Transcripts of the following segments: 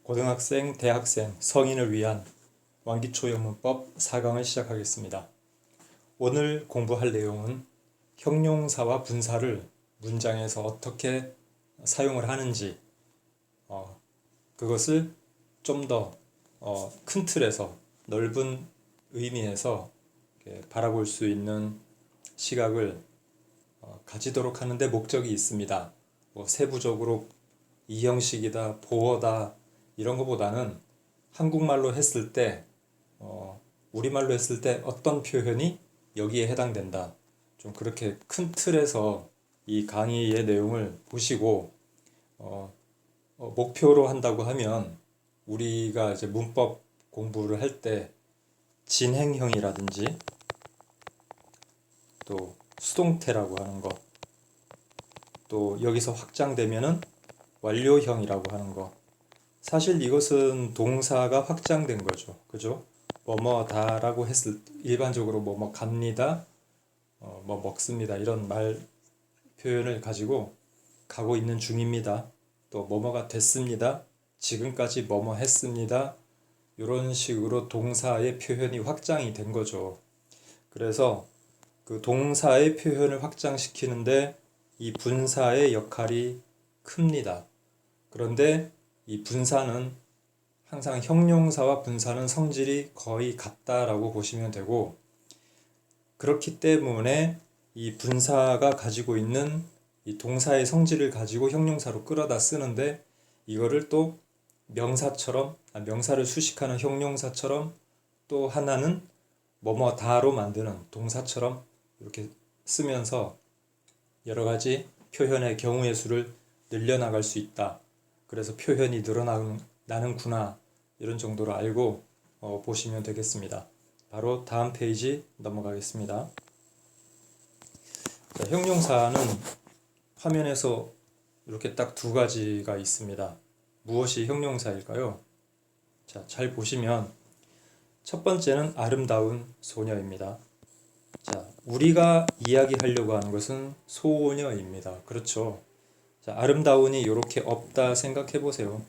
고등학생, 대학생, 성인을 위한 완기초 영문법 4강을 시작하겠습니다. 오늘 공부할 내용은 형용사와 분사를 문장에서 어떻게 사용을 하는지 그것을 좀 더 큰 틀에서 넓은 의미에서 바라볼 수 있는 시각을 가지도록 하는데 목적이 있습니다. 세부적으로 이 형식이다, 보어다 이런 것보다는 한국말로 했을 때 우리말로 했을 때 어떤 표현이 여기에 해당된다. 좀 그렇게 큰 틀에서 이 강의의 내용을 보시고 목표로 한다고 하면 우리가 이제 문법 공부를 할 때 진행형이라든지 또 수동태라고 하는 거, 또 여기서 확장되면은 완료형이라고 하는 거. 사실 이것은 동사가 확장된 거죠. 그죠? 뭐뭐다라고 했을 일반적으로 뭐뭐 갑니다, 뭐 먹습니다 이런 말 표현을 가지고 가고 있는 중입니다. 또 뭐뭐가 됐습니다. 지금까지 뭐뭐 했습니다. 이런 식으로 동사의 표현이 확장이 된 거죠. 그래서 그 동사의 표현을 확장시키는데 이 분사의 역할이 큽니다. 그런데 이 분사는 항상 형용사와 분사는 성질이 거의 같다라고 보시면 되고, 그렇기 때문에 이 분사가 가지고 있는 이 동사의 성질을 가지고 형용사로 끌어다 쓰는데 이거를 또 명사를 수식하는 형용사처럼 또 하나는 뭐뭐다로 만드는 동사처럼 이렇게 쓰면서 여러 가지 표현의 경우의 수를 늘려나갈 수 있다. 그래서 표현이 늘어나는구나 이런 정도로 알고 보시면 되겠습니다. 바로 다음 페이지 넘어가겠습니다. 자, 형용사는 화면에서 이렇게 딱 두 가지가 있습니다. 무엇이 형용사일까요? 자, 잘 보시면 첫 번째는 아름다운 소녀입니다. 자, 우리가 이야기하려고 하는 것은 소녀입니다. 그렇죠? 자, 아름다운이 이렇게 없다 생각해 보세요.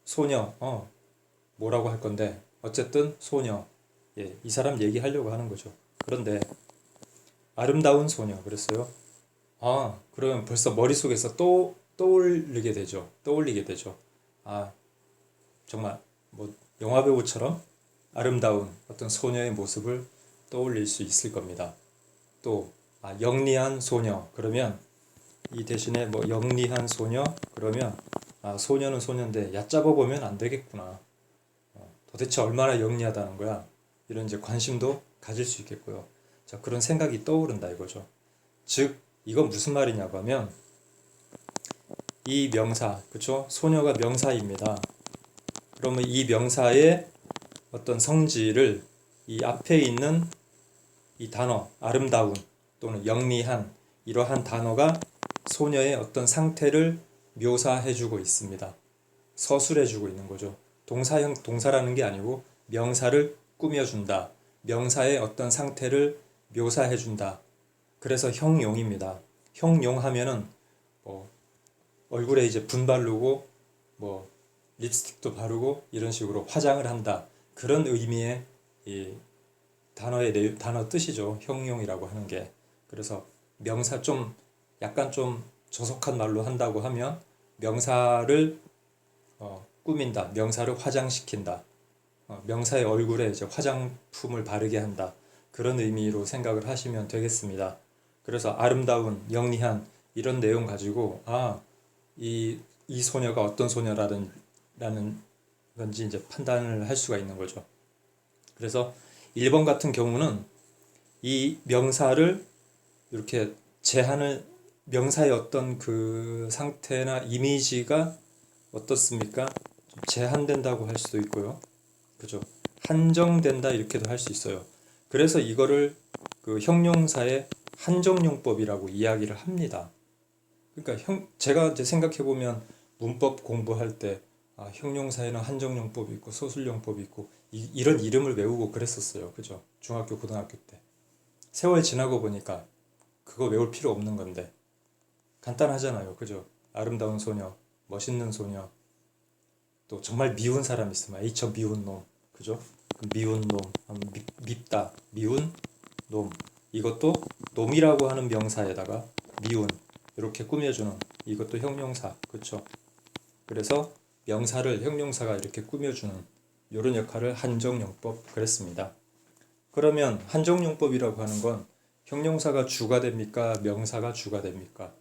소녀, 뭐라고 할 건데 어쨌든 소녀, 이 사람 얘기하려고 하는 거죠. 그런데 아름다운 소녀 그랬어요. 그러면 벌써 머릿속에서 또 떠올리게 되죠. 정말 뭐 영화배우처럼 아름다운 어떤 소녀의 모습을 떠올릴 수 있을 겁니다. 또 영리한 소녀 그러면 이 대신에 뭐 영리한 소녀 그러면 소녀는 소녀인데 얕잡아 보면 안 되겠구나. 도대체 얼마나 영리하다는 거야. 이런 이제 관심도 가질 수 있겠고요. 자, 그런 생각이 떠오른다 이거죠. 즉 이건 무슨 말이냐고 하면 이 명사, 그쵸? 소녀가 명사입니다. 그러면 이 명사의 어떤 성질을 이 앞에 있는 이 단어, 아름다운 또는 영리한 이러한 단어가 소녀의 어떤 상태를 묘사해주고 있습니다. 서술해주고 있는 거죠. 동사라는 게 아니고 명사를 꾸며준다. 명사의 어떤 상태를 묘사해준다. 그래서 형용입니다. 형용하면은 얼굴에 이제 분 바르고 립스틱도 바르고 이런 식으로 화장을 한다. 그런 의미의 이 단어 뜻이죠. 형용이라고 하는 게. 그래서 명사 약간 좀 저속한 말로 한다고 하면 명사를 꾸민다. 명사를 화장시킨다. 명사의 얼굴에 이제 화장품을 바르게 한다. 그런 의미로 생각을 하시면 되겠습니다. 그래서 아름다운, 영리한 이런 내용 가지고 이 소녀가 어떤 소녀라는 건지 이제 판단을 할 수가 있는 거죠. 그래서 1번 같은 경우는 이 명사를 이렇게 명사의 어떤 그 상태나 이미지가 어떻습니까? 좀 제한된다고 할 수도 있고요. 그죠? 한정된다 이렇게도 할 수 있어요. 그래서 이거를 그 형용사의 한정용법이라고 이야기를 합니다. 그러니까 제가 이제 생각해 보면 문법 공부할 때 형용사에는 한정용법이 있고 소술용법이 있고 이런 이름을 외우고 그랬었어요. 그죠? 중학교, 고등학교 때. 세월 지나고 보니까 그거 외울 필요 없는 건데 간단하잖아요. 그죠? 아름다운 소녀, 멋있는 소녀, 또 정말 미운 사람 있으면 에이 저 미운 놈, 그죠? 그 미운 놈, 밉다, 미운 놈. 이것도 놈이라고 하는 명사에다가 미운 이렇게 꾸며주는 이것도 형용사, 그렇죠? 그래서 명사를 형용사가 이렇게 꾸며주는 이런 역할을 한정용법 그랬습니다. 그러면 한정용법이라고 하는 건 형용사가 주가 됩니까? 명사가 주가 됩니까?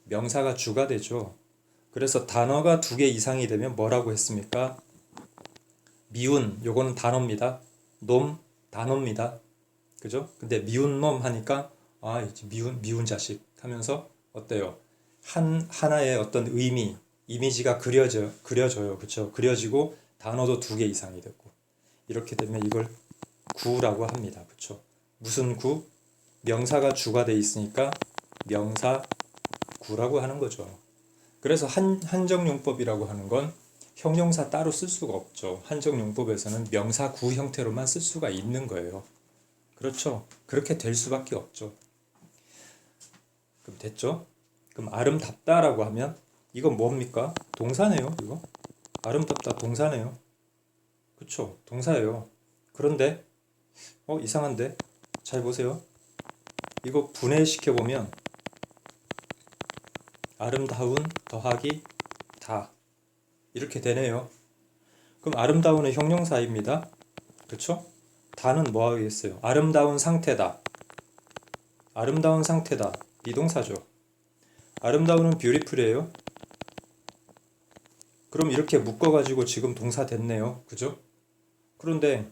명사가 주가 되죠. 그래서 단어가 2개 이상이 되면 뭐라고 했습니까? 미운, 요거는 단어입니다. 놈, 단어입니다. 그죠? 근데 미운 놈 하니까 아, 미운 자식 하면서 어때요? 하나의 어떤 이미지가 그려져요. 그쵸? 그려지고 단어도 2개 이상이 되고 이렇게 되면 이걸 구라고 합니다. 그쵸? 무슨 구? 명사가 주가 돼 있으니까 명사 구라고 하는 거죠. 그래서 한정용법이라고 하는 건 형용사 따로 쓸 수가 없죠. 한정용법에서는 명사 구 형태로만 쓸 수가 있는 거예요. 그렇죠? 그렇게 될 수밖에 없죠. 그럼 됐죠? 그럼 아름답다라고 하면 이건 뭡니까? 동사네요. 이거 아름답다 동사네요. 그쵸? 동사예요. 그런데 이상한데? 잘 보세요. 이거 분해시켜보면 아름다운 더하기 다 이렇게 되네요. 그럼 아름다운은 형용사입니다. 그쵸? 다는 뭐 하겠어요? 아름다운 상태다. 아름다운 상태다. 비동사죠. 아름다운은 beautiful이에요. 그럼 이렇게 묶어가지고 지금 동사 됐네요. 그죠? 그런데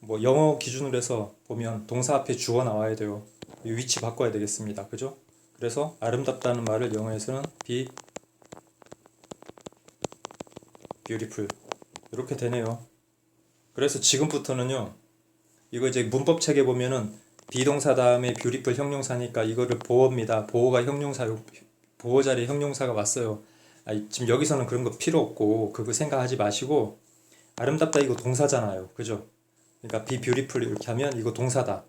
뭐 영어 기준으로 해서 보면 동사 앞에 주어 나와야 돼요. 위치 바꿔야 되겠습니다. 그죠? 그래서 아름답다는 말을 영어에서는 be beautiful 이렇게 되네요. 그래서 지금부터는요. 이거 이제 문법책에 보면은 비동사 다음에 beautiful 형용사니까 이거를 보어입니다. 보어가 보어 자리에 형용사가 왔어요. 지금 여기서는 그런 거 필요 없고 그거 생각하지 마시고 아름답다 이거 동사잖아요. 그죠? 그러니까 be beautiful 이렇게 하면 이거 동사다.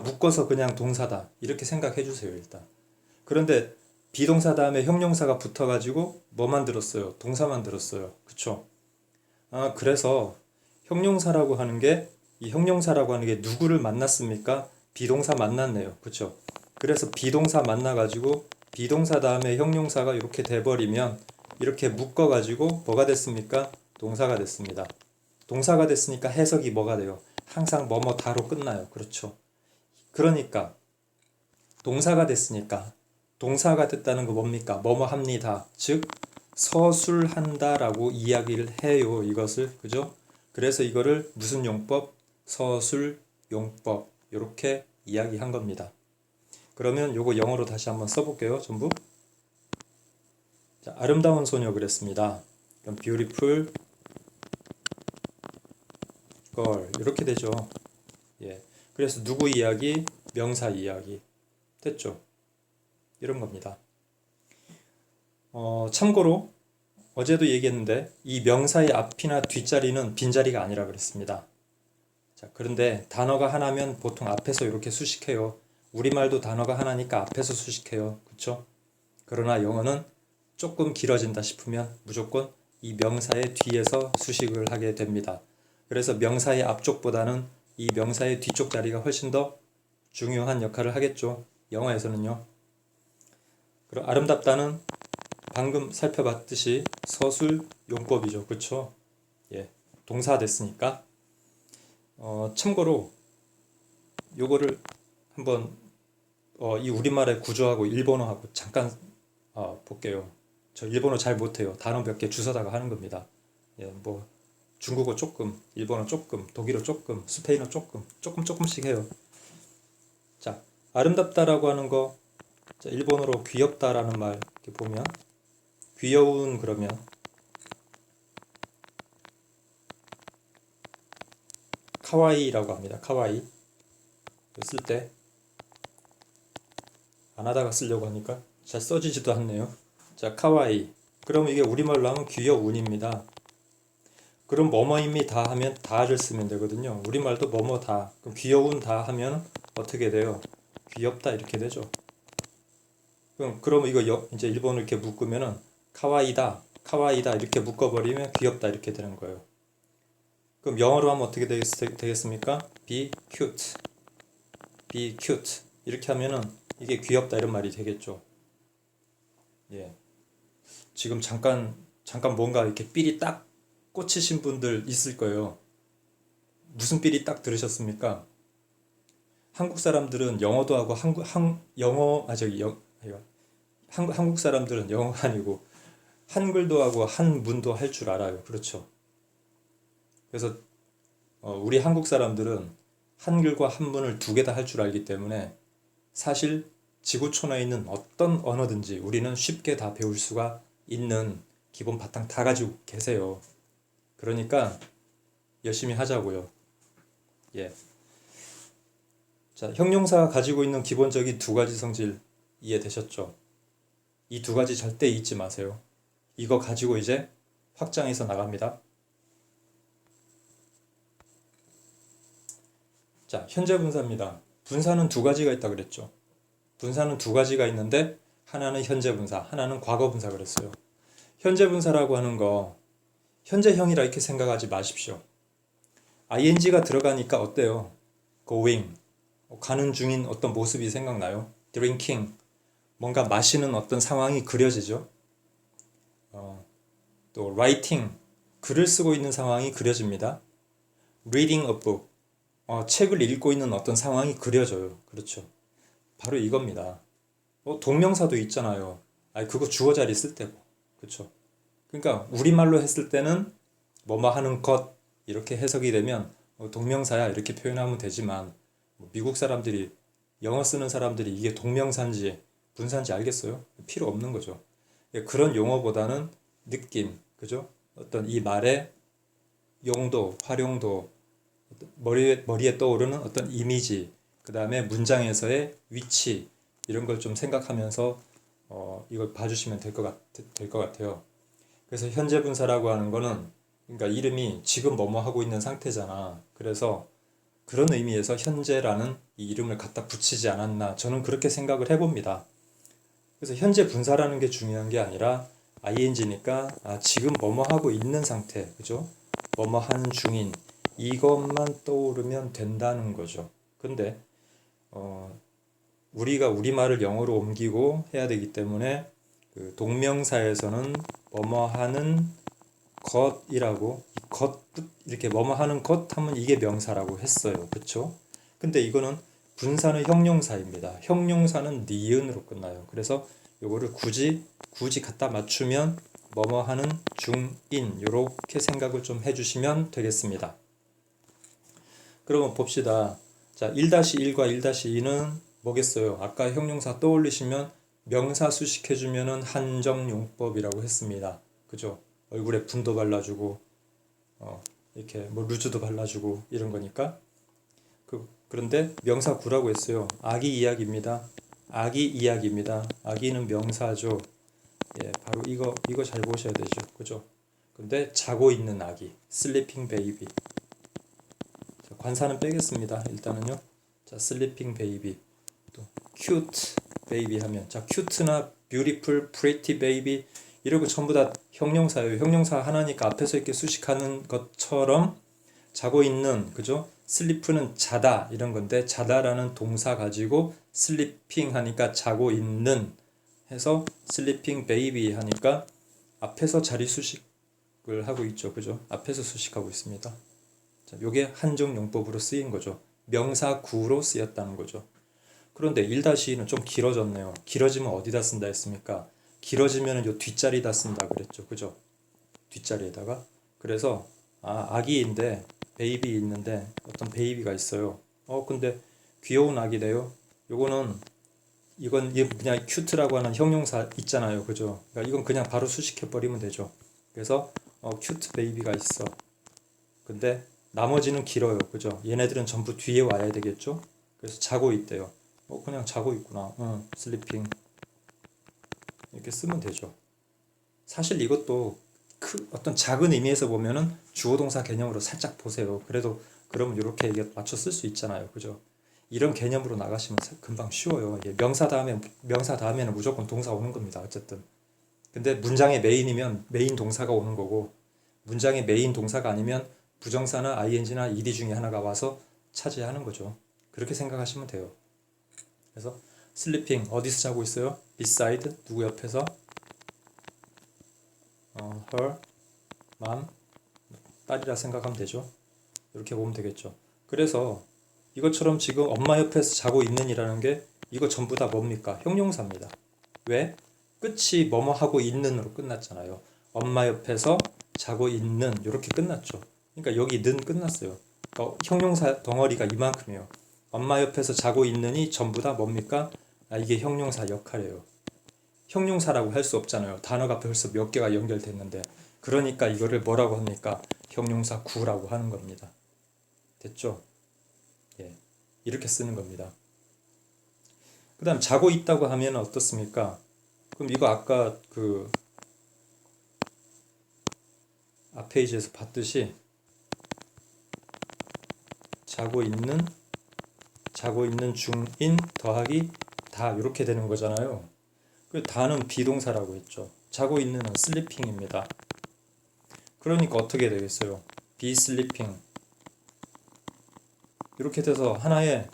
묶어서 그냥 동사다. 이렇게 생각해 주세요, 일단. 그런데 비동사 다음에 형용사가 붙어가지고 뭐 만들었어요? 동사 만들었어요. 그쵸? 그래서 형용사라고 하는 게 이 형용사라고 하는 게 누구를 만났습니까? 비동사 만났네요. 그쵸? 그래서 비동사 만나가지고 비동사 다음에 형용사가 이렇게 돼버리면 이렇게 묶어가지고 뭐가 됐습니까? 동사가 됐습니다. 동사가 됐으니까 해석이 뭐가 돼요? 항상 뭐뭐 다로 끝나요. 그렇죠? 그러니까 동사가 됐으니까 동사가 됐다는 거 뭡니까? 뭐뭐 합니다. 즉 서술한다라고 이야기를 해요. 이것을. 그죠? 그래서 이거를 무슨 용법? 서술용법 이렇게 이야기한 겁니다. 그러면 요거 영어로 다시 한번 써볼게요. 전부. 자, 아름다운 소녀 그랬습니다. 그럼 beautiful girl 이렇게 되죠. 예. 그래서 누구 이야기? 명사 이야기. 됐죠? 이런 겁니다. 참고로 어제도 얘기했는데 이 명사의 앞이나 뒷자리는 빈자리가 아니라 그랬습니다. 자, 그런데 단어가 하나면 보통 앞에서 이렇게 수식해요. 우리말도 단어가 하나니까 앞에서 수식해요. 그쵸? 그러나 영어는 조금 길어진다 싶으면 무조건 이 명사의 뒤에서 수식을 하게 됩니다. 그래서 명사의 앞쪽보다는 이 명사의 뒤쪽 자리가 훨씬 더 중요한 역할을 하겠죠. 영어에서는요. 그리고 아름답다는 방금 살펴봤듯이 서술 용법이죠. 그쵸? 예. 동사 됐으니까. 참고로 요거를 한번 이 우리말의 구조하고 일본어하고 잠깐 볼게요. 저 일본어 잘 못해요. 단어 몇 개 주워다가 하는 겁니다. 예, 뭐 중국어 조금, 일본어 조금, 독일어 조금, 스페인어 조금씩 해요. 자, 아름답다라고 하는 거, 자, 일본어로 귀엽다라는 말 이렇게 보면 귀여운 그러면 카와이라고 합니다. 카와이 쓸 때 안 하다가 쓰려고 하니까 잘 써지지도 않네요. 자, 카와이. 그럼 이게 우리말로 하면 귀여운입니다. 그럼 뭐뭐입니다 하면 다를 쓰면 되거든요. 우리말도 뭐뭐다. 그럼 귀여운 다 하면 어떻게 돼요? 귀엽다 이렇게 되죠. 그럼 이거 이제 일본어 이렇게 묶으면은 카와이다. 카와이다 이렇게 묶어버리면 귀엽다 이렇게 되는 거예요. 그럼 영어로 하면 어떻게 되겠습니까? be cute, be cute 이렇게 하면은 이게 귀엽다 이런 말이 되겠죠. 예. 지금 잠깐 뭔가 이렇게 삘이 딱 꽂히신 분들 있을 거예요. 무슨 삘이 딱 들으셨습니까? 한국 사람들은 영어도 하고 한국 사람들은 영어가 아니고 한글도 하고 한문도 할 줄 알아요. 그렇죠? 그래서 우리 한국 사람들은 한글과 한문을 두 개 다 할 줄 알기 때문에 사실 지구촌에 있는 어떤 언어든지 우리는 쉽게 다 배울 수가 있는 기본 바탕 다 가지고 계세요. 그러니까 열심히 하자고요. 예. 자, 형용사가 가지고 있는 기본적인 두 가지 성질 이해되셨죠? 이 두 가지 절대 잊지 마세요. 이거 가지고 이제 확장해서 나갑니다. 자, 현재 분사입니다. 분사는 두 가지가 있다 그랬죠. 분사는 두 가지가 있는데 하나는 현재 분사, 하나는 과거 분사 그랬어요. 현재 분사라고 하는 거 현재형이라 이렇게 생각하지 마십시오. ing가 들어가니까 어때요? going, 가는 중인 어떤 모습이 생각나요? drinking, 뭔가 마시는 어떤 상황이 그려지죠. 또 writing, 글을 쓰고 있는 상황이 그려집니다. reading a book, 책을 읽고 있는 어떤 상황이 그려져요. 그렇죠. 바로 이겁니다. 동명사도 있잖아요. 그거 주어 자리 쓸 때고. 그렇죠. 그러니까 우리말로 했을 때는 뭐뭐 하는 것 이렇게 해석이 되면 동명사야 이렇게 표현하면 되지만 미국 사람들이 영어 쓰는 사람들이 이게 동명사인지 분사인지 알겠어요? 필요 없는 거죠. 그런 용어보다는 느낌, 그죠? 어떤 이 말의 용도, 활용도, 머리에 떠오르는 어떤 이미지, 그 다음에 문장에서의 위치 이런 걸 좀 생각하면서 이걸 봐주시면 될 것 같아요. 그래서 현재 분사라고 하는 거는 그러니까 이름이 지금 뭐뭐 하고 있는 상태잖아. 그래서 그런 의미에서 현재라는 이 이름을 갖다 붙이지 않았나 저는 그렇게 생각을 해봅니다. 그래서 현재 분사라는 게 중요한 게 아니라 ing니까 지금 뭐뭐 하고 있는 상태, 그죠? 뭐뭐 하는 중인 이것만 떠오르면 된다는 거죠. 근데 우리가 우리말을 영어로 옮기고 해야 되기 때문에 그 동명사에서는 뭐뭐 하는 것이라고 이렇게 뭐뭐 하는 것 하면 이게 명사라고 했어요. 그렇죠? 근데 이거는 분사는 형용사입니다. 형용사는 니은으로 끝나요. 그래서 요거를 굳이 갖다 맞추면 뭐뭐 하는 중인 요렇게 생각을 좀 해주시면 되겠습니다. 그러면 봅시다. 자, 1-1과 1-2는 뭐겠어요? 아까 형용사 떠올리시면 명사 수식해주면은 한정용법이라고 했습니다. 그죠? 얼굴에 분도 발라주고 이렇게 뭐 루즈도 발라주고 이런 거니까. 그런데 명사 구라고 했어요. 아기 이야기입니다. 아기 이야기입니다. 아기는 명사죠. 예, 바로 이거 잘 보셔야 되죠. 그죠? 근데 자고 있는 아기, sleeping baby. 자, 관사는 빼겠습니다. 일단은요. 자, sleeping baby. 또 cute baby 하면 자, cute나 beautiful, pretty baby 이러고 전부 다 형용사예요. 형용사 하나니까 앞에서 이렇게 수식하는 것처럼 자고 있는, 그죠? 슬리프는 자다 이런 건데 자다라는 동사 가지고 슬리핑 하니까 자고 있는 해서 슬리핑 베이비 하니까 앞에서 자리 수식을 하고 있죠. 그죠? 앞에서 수식하고 있습니다. 자, 요게 한정용법으로 쓰인 거죠. 명사 구로 쓰였다는 거죠. 그런데 1-2는 좀 길어졌네요. 길어지면 어디다 쓴다 했습니까? 길어지면 요 뒷자리에다 쓴다 그랬죠. 그죠? 뒷자리에다가. 그래서 아기인데 베이비 있는데 어떤 베이비가 있어요. 근데 귀여운 아기래요. 이건 그냥 큐트라고 하는 형용사 있잖아요. 그죠? 그러니까 이건 그냥 바로 수식해 버리면 되죠. 그래서 큐트 베이비가 있어. 근데 나머지는 길어요. 그죠? 얘네들은 전부 뒤에 와야 되겠죠? 그래서 자고 있대요. 그냥 자고 있구나. 슬리핑. 이렇게 쓰면 되죠. 사실 이것도 어떤 작은 의미에서 보면은 주어 동사 개념으로 살짝 보세요. 그러면 이렇게 맞춰 쓸 수 있잖아요. 그죠? 이런 개념으로 나가시면 금방 쉬워요. 명사 다음에는 무조건 동사 오는 겁니다. 어쨌든. 근데 문장의 메인이면 메인 동사가 오는 거고 문장의 메인 동사가 아니면 부정사나 ing나 ed 중에 하나가 와서 차지하는 거죠. 그렇게 생각하시면 돼요. 그래서 sleeping 어디서 자고 있어요? beside 누구 옆에서? her mom 딸이라 생각하면 되죠. 이렇게 보면 되겠죠. 그래서 이것처럼 지금 엄마 옆에서 자고 있는이라는 게 이거 전부 다 뭡니까? 형용사입니다. 왜? 끝이 뭐뭐 하고 있는으로 끝났잖아요. 엄마 옆에서 자고 있는 이렇게 끝났죠. 그러니까 여기 는 끝났어요. 형용사 덩어리가 이만큼이에요. 엄마 옆에서 자고 있는이 전부 다 뭡니까? 이게 형용사 역할이에요. 형용사라고 할 수 없잖아요. 단어가 벌써 몇 개가 연결됐는데. 그러니까 이거를 뭐라고 합니까? 형용사 구라고 하는 겁니다. 됐죠? 예, 이렇게 쓰는 겁니다. 그 다음 자고 있다고 하면 어떻습니까? 그럼 이거 아까 그 앞 페이지에서 봤듯이 자고 있는 중인 더하기 다 이렇게 되는 거잖아요. 그 다는 비동사라고 했죠. 자고 있는은 sleeping입니다. 그러니까 어떻게 되겠어요? be sleeping 이렇게 돼서 하나의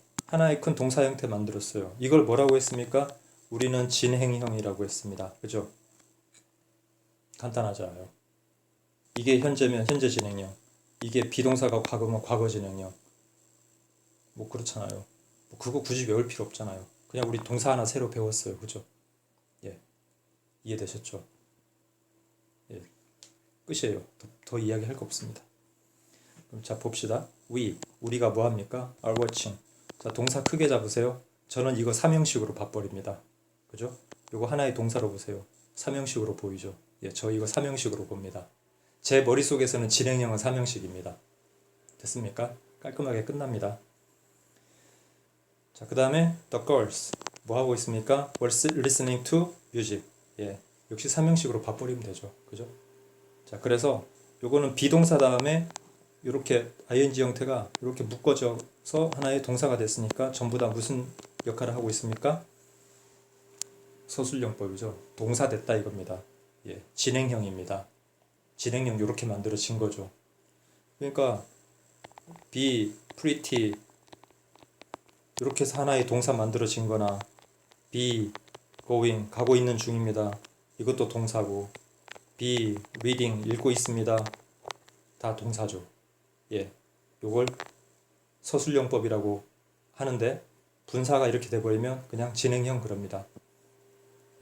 큰 동사 형태 만들었어요. 이걸 뭐라고 했습니까? 우리는 진행형이라고 했습니다. 그죠? 간단하잖아요. 이게 현재면 현재 진행형, 이게 비동사가 과거면 과거 진행형. 뭐 그렇잖아요. 뭐 그거 굳이 외울 필요 없잖아요. 그냥 우리 동사 하나 새로 배웠어요. 그죠? 예, 이해되셨죠? 예, 끝이에요. 더 이야기할 거 없습니다. 그럼 자 봅시다. 우리가 뭐 합니까? are watching. 자 동사 크게 잡으세요. 저는 이거 삼형식으로 봐버립니다. 그죠? 이거 하나의 동사로 보세요. 삼형식으로 보이죠? 예, 저 이거 삼형식으로 봅니다. 제 머릿속에서는 진행형은 삼형식입니다. 됐습니까? 깔끔하게 끝납니다. 자, 그 다음에 the girls 뭐 하고 있습니까? were listening to music. 예, 역시 삼형식으로 봐버리면 되죠. 그죠? 자, 그래서 요거는 비동사 다음에 이렇게 ing 형태가 이렇게 묶어져서 하나의 동사가 됐으니까 전부 다 무슨 역할을 하고 있습니까? 서술형법이죠. 동사 됐다 이겁니다. 예, 진행형입니다. 진행형 이렇게 만들어진 거죠. 그러니까 be pretty 이렇게 해서 하나의 동사 만들어진 거나 be going 가고 있는 중입니다. 이것도 동사고 be reading 읽고 있습니다. 다 동사죠. 예, 요걸 서술형법이라고 하는데 분사가 이렇게 돼버리면 그냥 진행형 그럽니다.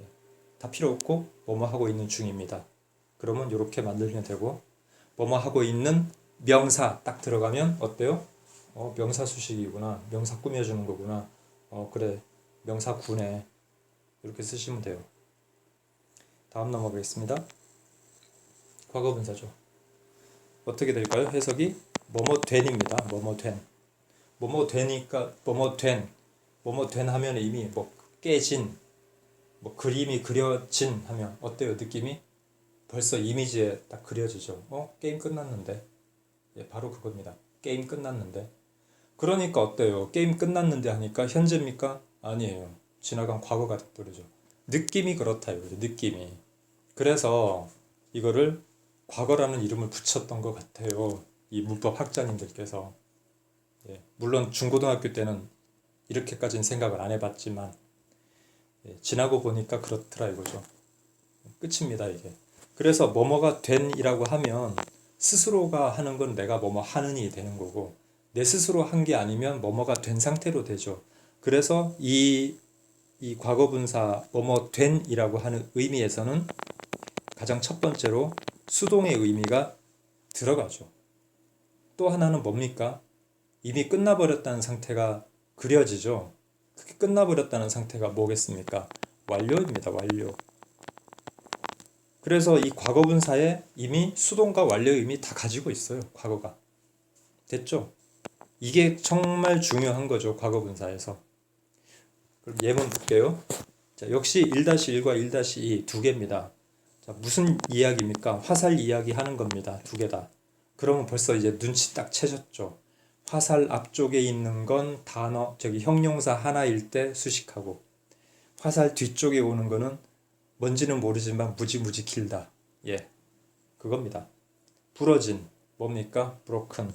예, 다 필요 없고 뭐뭐 하고 있는 중입니다. 그러면 이렇게 만들면 되고 뭐뭐 하고 있는 명사 딱 들어가면 어때요? 명사 수식이구나. 명사 꾸며주는 거구나. 그래 명사 구네. 이렇게 쓰시면 돼요. 다음 넘어가겠습니다. 과거분사죠. 어떻게 될까요? 해석이 뭐뭐 된입니다. 뭐뭐 된. 뭐뭐 되니까 뭐뭐 된 하면 이미 뭐 깨진 뭐 그림이 그려진 하면 어때요? 느낌이 벌써 이미지에 딱 그려지죠. 게임 끝났는데. 예, 바로 그겁니다. 게임 끝났는데. 그러니까 어때요? 게임 끝났는데 하니까 현재입니까? 아니에요. 지나간 과거가 돼버리죠. 느낌이 그렇다 이거죠. 느낌이. 그래서 이거를 과거라는 이름을 붙였던 것 같아요. 이 문법 학자님들께서. 예, 물론 중고등학교 때는 이렇게까지는 생각을 안 해봤지만 예, 지나고 보니까 그렇더라 이거죠. 끝입니다 이게. 그래서 뭐뭐가 된이라고 하면 스스로가 하는 건 내가 뭐뭐 하는이 되는 거고 내 스스로 한 게 아니면 뭐뭐가 된 상태로 되죠. 그래서 이 과거분사 뭐뭐 된이라고 하는 의미에서는 가장 첫 번째로 수동의 의미가 들어가죠. 또 하나는 뭡니까? 이미 끝나버렸다는 상태가 그려지죠. 그게 끝나버렸다는 상태가 뭐겠습니까? 완료입니다. 완료. 그래서 이 과거분사에 이미 수동과 완료 의미 다 가지고 있어요. 과거가. 됐죠? 이게 정말 중요한 거죠. 과거분사에서. 그럼 예문 볼게요. 자, 역시 1-1과 1-2 두 개입니다. 자, 무슨 이야기입니까? 화살 이야기 하는 겁니다. 두 개 다. 그러면 벌써 이제 눈치 딱 채셨죠. 화살 앞쪽에 있는 건 단어, 형용사 하나일 때 수식하고 화살 뒤쪽에 오는 거는 뭔지는 모르지만 무지무지 길다. 예, 그겁니다. 부러진, 뭡니까? broken.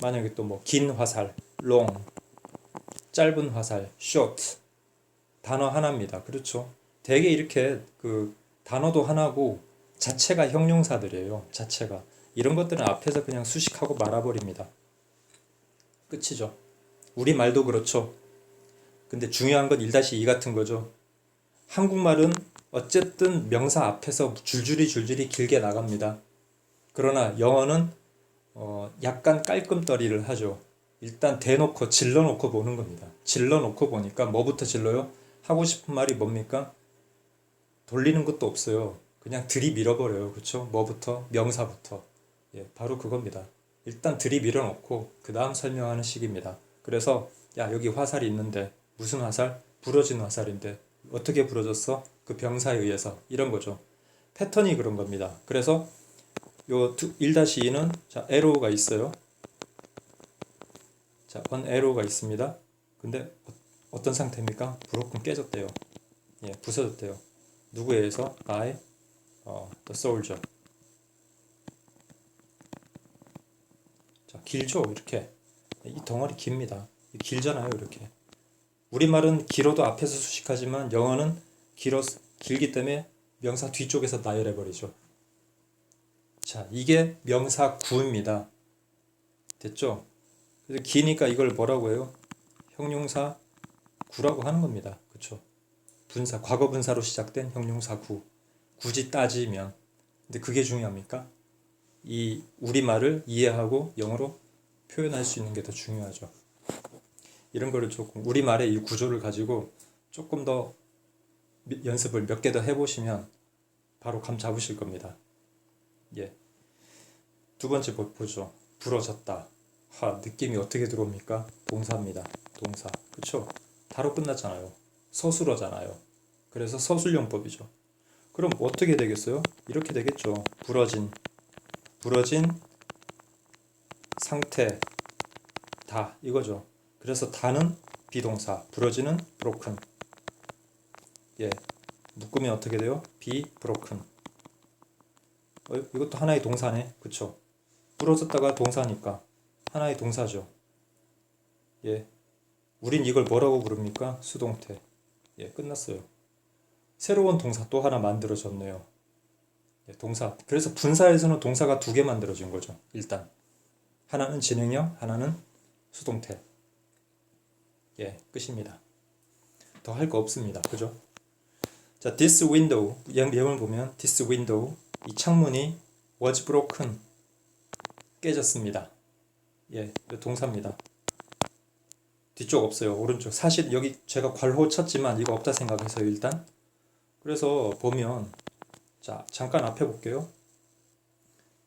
만약에 또 뭐 긴 화살, long, 짧은 화살, short. 단어 하나입니다. 그렇죠? 되게 이렇게 그 단어도 하나고 자체가 형용사들이에요. 자체가. 이런 것들은 앞에서 그냥 수식하고 말아버립니다. 끝이죠. 우리말도 그렇죠. 근데 중요한 건 1-2 같은 거죠. 한국말은 어쨌든 명사 앞에서 줄줄이 길게 나갑니다. 그러나 영어는 약간 깔끔떨이를 하죠. 일단 대놓고 질러놓고 보는 겁니다. 질러놓고 보니까 뭐부터 질러요? 하고 싶은 말이 뭡니까? 돌리는 것도 없어요. 그냥 들이밀어버려요. 그렇죠? 뭐부터? 명사부터. 예, 바로 그겁니다. 일단 들이밀어놓고 그 다음 설명하는 식입니다. 그래서 야, 여기 화살이 있는데 무슨 화살? 부러진 화살인데 어떻게 부러졌어? 그 병사에 의해서. 이런 거죠. 패턴이 그런 겁니다. 그래서 요 1-2는 자, arrow가 있어요. 자, on arrow가 있습니다. 근데 어떤 상태입니까? broken 깨졌대요. 예, 부서졌대요. 누구에 의해서? by the soldier. 자, 길죠, 이렇게. 이 덩어리 깁니다. 길잖아요, 이렇게. 우리말은 길어도 앞에서 수식하지만 영어는 길기 때문에 명사 뒤쪽에서 나열해버리죠. 자, 이게 명사 구입니다. 됐죠? 그래서 기니까 이걸 뭐라고 해요? 형용사 구라고 하는 겁니다. 그쵸? 분사, 과거 분사로 시작된 형용사 구. 굳이 따지면. 근데 그게 중요합니까? 이 우리말을 이해하고 영어로 표현할 수 있는 게 더 중요하죠. 이런 거를 조금 우리말의 이 구조를 가지고 조금 더 연습을 몇 개 더 해보시면 바로 감 잡으실 겁니다. 예. 두 번째 보죠. 부러졌다. 느낌이 어떻게 들어옵니까? 동사입니다. 동사. 그쵸? 다로 끝났잖아요. 서술어잖아요. 그래서 서술용법이죠. 그럼 어떻게 되겠어요? 이렇게 되겠죠. 부러진 상태, 다 이거죠. 그래서 다는 비동사, 부러지는 broken. 예, 묶으면 어떻게 돼요? be broken. 이것도 하나의 동사네, 그쵸? 부러졌다가 동사니까 하나의 동사죠. 예, 우린 이걸 뭐라고 부릅니까? 수동태. 예, 끝났어요. 새로운 동사 또 하나 만들어졌네요. 예, 동사. 그래서 분사에서는 동사가 2개 만들어진 거죠. 일단 하나는 진행형, 하나는 수동태. 예, 끝입니다. 더 할 거 없습니다. 그죠? 자, this window, 예문을 보면 this window, 이 창문이 was broken, 깨졌습니다. 예, 동사입니다. 뒤쪽 없어요. 오른쪽. 사실 여기 제가 괄호 쳤지만 이거 없다 생각해서요, 일단. 그래서 보면 자, 잠깐 앞에 볼게요.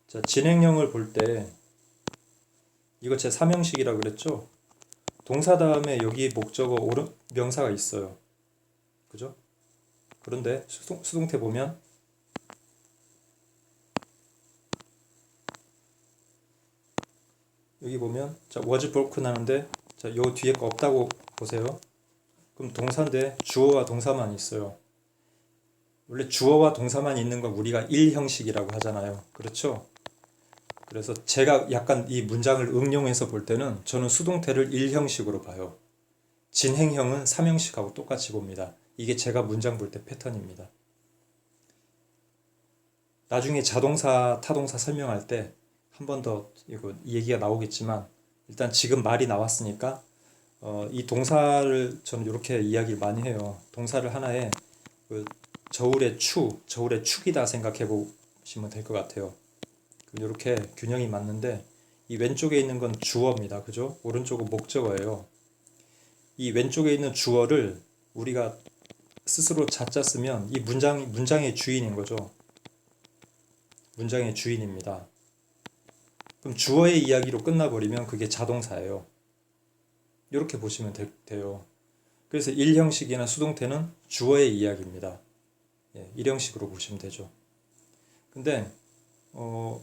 자, 진행형을 볼 때 이거 제 3형식이라 그랬죠? 동사 다음에 여기 목적어 명사가 있어요. 그죠? 그런데 수동태 보면 여기 보면 자, was broken 하는데 자, 요 뒤에 거 없다고 보세요. 그럼 동사인데 주어와 동사만 있어요. 원래 주어와 동사만 있는 건 우리가 1형식이라고 하잖아요. 그렇죠? 그래서 제가 약간 이 문장을 응용해서 볼 때는 저는 수동태를 1형식으로 봐요. 진행형은 3형식하고 똑같이 봅니다. 이게 제가 문장 볼 때 패턴입니다. 나중에 자동사, 타동사 설명할 때 한 번 더 이거 얘기가 나오겠지만 일단 지금 말이 나왔으니까 이 동사를 저는 이렇게 이야기를 많이 해요. 동사를 하나의 그 저울의 축이다 생각해 보시면 될 것 같아요. 이렇게 균형이 맞는데 이 왼쪽에 있는 건 주어입니다. 그죠? 오른쪽은 목적어예요. 이 왼쪽에 있는 주어를 우리가 스스로 자자 쓰면 이 문장의 주인인 거죠. 문장의 주인입니다. 그럼 주어의 이야기로 끝나버리면 그게 자동사예요. 이렇게 보시면 돼요. 그래서 1형식이나 수동태는 주어의 이야기입니다. 예, 1형식으로 보시면 되죠. 근데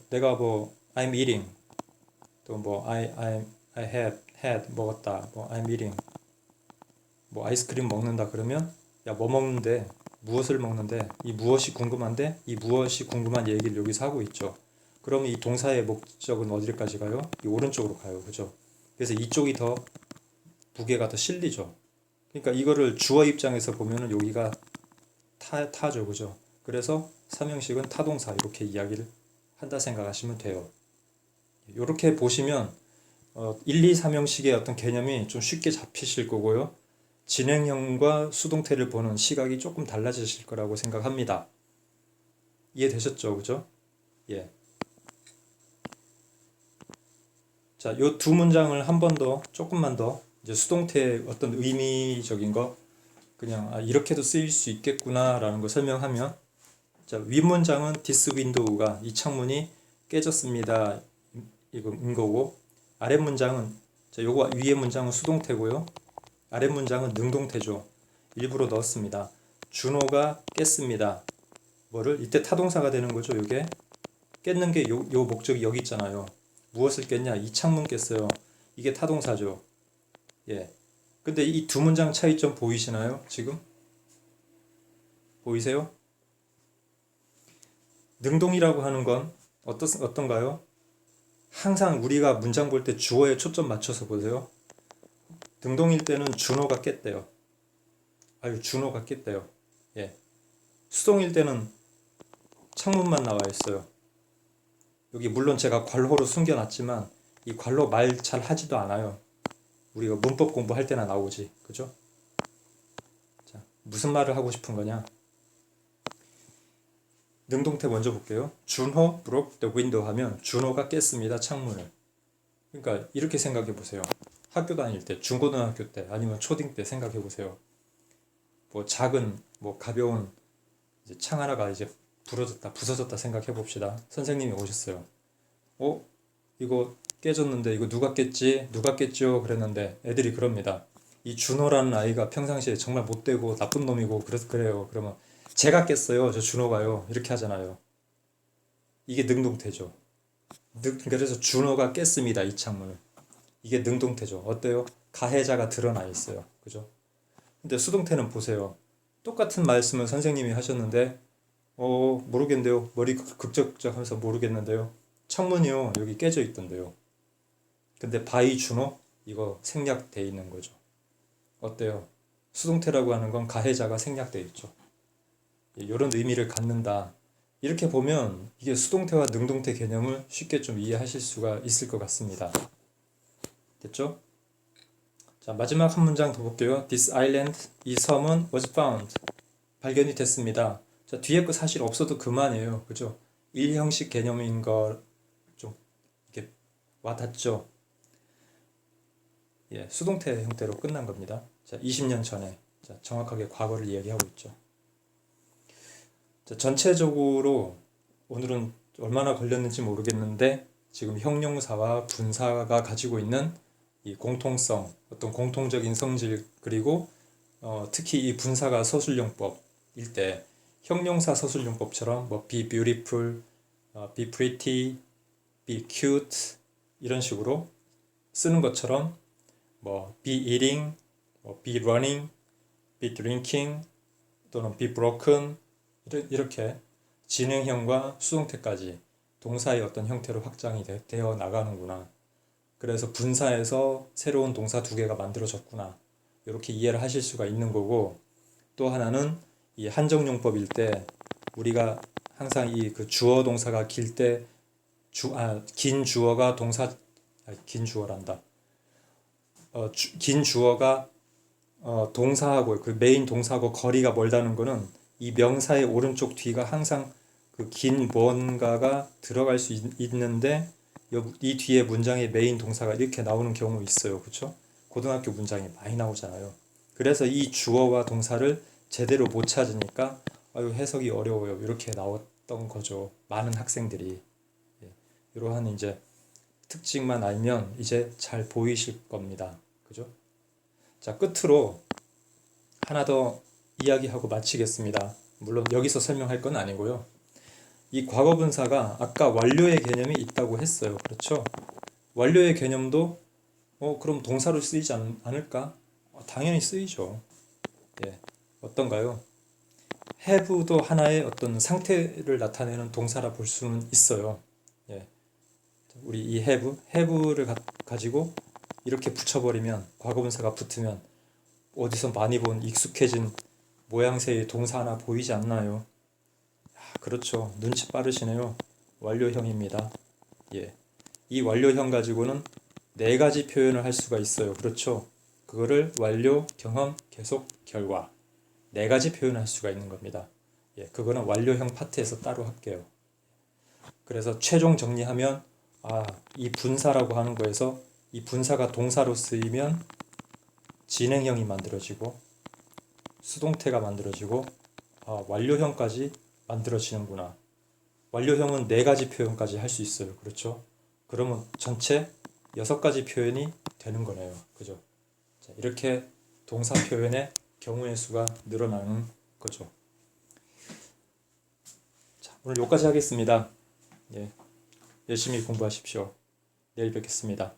내가 뭐 I'm eating 또 뭐 I had 먹었다 뭐 I'm eating 뭐 아이스크림 먹는다 그러면 야, 뭐 먹는데? 무엇을 먹는데? 이 무엇이 궁금한데? 이 무엇이 궁금한 얘기를 여기서 하고 있죠. 그럼 이 동사의 목적은 어디까지 가요? 이 오른쪽으로 가요. 그죠? 그래서 이쪽이 더 무게가 더 실리죠. 그러니까 이거를 주어 입장에서 보면은 여기가 타죠. 그죠? 그래서 삼형식은 타동사 이렇게 이야기를 한다 생각하시면 돼요. 이렇게 보시면 1, 2, 3형식의 어떤 개념이 좀 쉽게 잡히실 거고요. 진행형과 수동태를 보는 시각이 조금 달라지실 거라고 생각합니다. 이해되셨죠? 그죠? 예. 자, 요 두 문장을 한 번 더, 조금만 더, 이제 수동태의 어떤 의미적인 거, 그냥, 이렇게도 쓰일 수 있겠구나, 라는 거 설명하면, 자, 윗문장은 this window가, 이 창문이 깨졌습니다. 이거인 거고, 아랫 문장은, 자, 요거 위에 문장은 수동태고요. 아랫 문장은 능동태죠. 일부러 넣었습니다. 준호가 깼습니다. 뭐를? 이때 타동사가 되는 거죠. 요게 깼는 게 요 목적이 여기 있잖아요. 무엇을 깼냐? 이 창문 깼어요. 이게 타동사죠. 예. 근데 이 두 문장 차이점 보이시나요? 지금? 보이세요? 능동이라고 하는 건 어떤가요? 항상 우리가 문장 볼 때 주어에 초점 맞춰서 보세요. 능동일 때는 준호가 깼대요. 준호가 깼대요. 예. 수동일 때는 창문만 나와 있어요. 여기 물론 제가 괄호로 숨겨놨지만 이 괄호 말 잘 하지도 않아요. 우리가 문법 공부할 때나 나오지. 그죠? 자, 무슨 말을 하고 싶은 거냐? 능동태 먼저 볼게요. 준호 broke the window 하면 준호가 깼습니다. 창문을. 그러니까 이렇게 생각해 보세요. 학교 다닐 때, 중고등학교 때, 아니면 초딩 때 생각해 보세요. 뭐 작은, 뭐 가벼운 이제 창 하나가 이제 부서졌다 생각해 봅시다. 선생님이 오셨어요. 이거 깨졌는데 이거 누가 깼지? 누가 깼죠? 그랬는데 애들이 그럽니다. 이 준호라는 아이가 평상시에 정말 못되고 나쁜 놈이고 그래요. 그러면 제가 깼어요. 저 준호가요. 이렇게 하잖아요. 이게 능동태죠. 그래서 준호가 깼습니다. 이 창문을. 이게 능동태죠. 어때요? 가해자가 드러나 있어요. 그죠? 근데 수동태는 보세요. 똑같은 말씀을 선생님이 하셨는데 모르겠는데요. 머리 극적극적 하면서 모르겠는데요. 창문이요. 여기 깨져 있던데요. 근데 바이 준호? 이거 생략돼 있는 거죠. 어때요? 수동태라고 하는 건 가해자가 생략돼 있죠. 이런 의미를 갖는다. 이렇게 보면 이게 수동태와 능동태 개념을 쉽게 좀 이해하실 수가 있을 것 같습니다. 됐죠? 자, 마지막 한 문장 더 볼게요. This island, 이 섬은 was found, 발견이 됐습니다. 자, 뒤에 거 사실 없어도 그만이에요. 그죠? 일형식 개념인 거 좀 이렇게 와닿죠? 예, 수동태 형태로 끝난 겁니다. 자, 20년 전에. 자, 정확하게 과거를 이야기하고 있죠. 자, 전체적으로 오늘은 얼마나 걸렸는지 모르겠는데 지금 형용사와 분사가 가지고 있는 이 공통성, 어떤 공통적인 성질, 그리고 특히 이 분사가 서술용법일 때 형용사 서술용법처럼 뭐 be beautiful, be pretty, be cute 이런 식으로 쓰는 것처럼 뭐 be eating, be running, be drinking 또는 be broken 이렇게 진행형과 수동태까지 동사의 어떤 형태로 확장이 되어 나가는구나. 그래서 분사에서 새로운 동사 두 개가 만들어졌구나. 이렇게 이해를 하실 수가 있는 거고, 또 하나는 이 한정용법일 때 우리가 항상 이 그 주어 동사가 길 때 긴 주어가 긴 주어란다. 긴 주어가 동사하고 그 메인 동사하고 거리가 멀다는 거는 이 명사의 오른쪽 뒤가 항상 그 긴 뭔가가 들어갈 수 있는데 이 뒤에 문장의 메인 동사가 이렇게 나오는 경우 있어요. 그렇죠? 고등학교 문장이 많이 나오잖아요. 그래서 이 주어와 동사를 제대로 못 찾으니까 해석이 어려워요. 이렇게 나왔던 거죠. 많은 학생들이. 이러한 이제 특징만 알면 이제 잘 보이실 겁니다. 그죠? 자, 끝으로 하나 더 이야기하고 마치겠습니다. 물론 여기서 설명할 건 아니고요. 이 과거분사가 아까 완료의 개념이 있다고 했어요. 그렇죠? 완료의 개념도 그럼 동사로 쓰이지 않을까? 당연히 쓰이죠. 예, 어떤가요? have도 하나의 어떤 상태를 나타내는 동사라 볼 수는 있어요. 예, 우리 이 have를 가지고 이렇게 붙여버리면, 과거분사가 붙으면 어디서 많이 본 익숙해진 모양새의 동사 하나 보이지 않나요? 그렇죠. 눈치 빠르시네요. 완료형입니다. 예, 이 완료형 가지고는 네 가지 표현을 할 수가 있어요. 그렇죠. 그거를 완료, 경험, 계속, 결과 네 가지 표현을 할 수가 있는 겁니다. 예, 그거는 완료형 파트에서 따로 할게요. 그래서 최종 정리하면 이 분사라고 하는 거에서 이 분사가 동사로 쓰이면 진행형이 만들어지고 수동태가 만들어지고 완료형까지 만들어지는구나. 완료형은 네 가지 표현까지 할 수 있어요. 그렇죠? 그러면 전체 6가지 표현이 되는 거네요. 그죠? 자, 이렇게 동사 표현의 경우의 수가 늘어나는 거죠. 자, 오늘 여기까지 하겠습니다. 예, 열심히 공부하십시오. 내일 뵙겠습니다.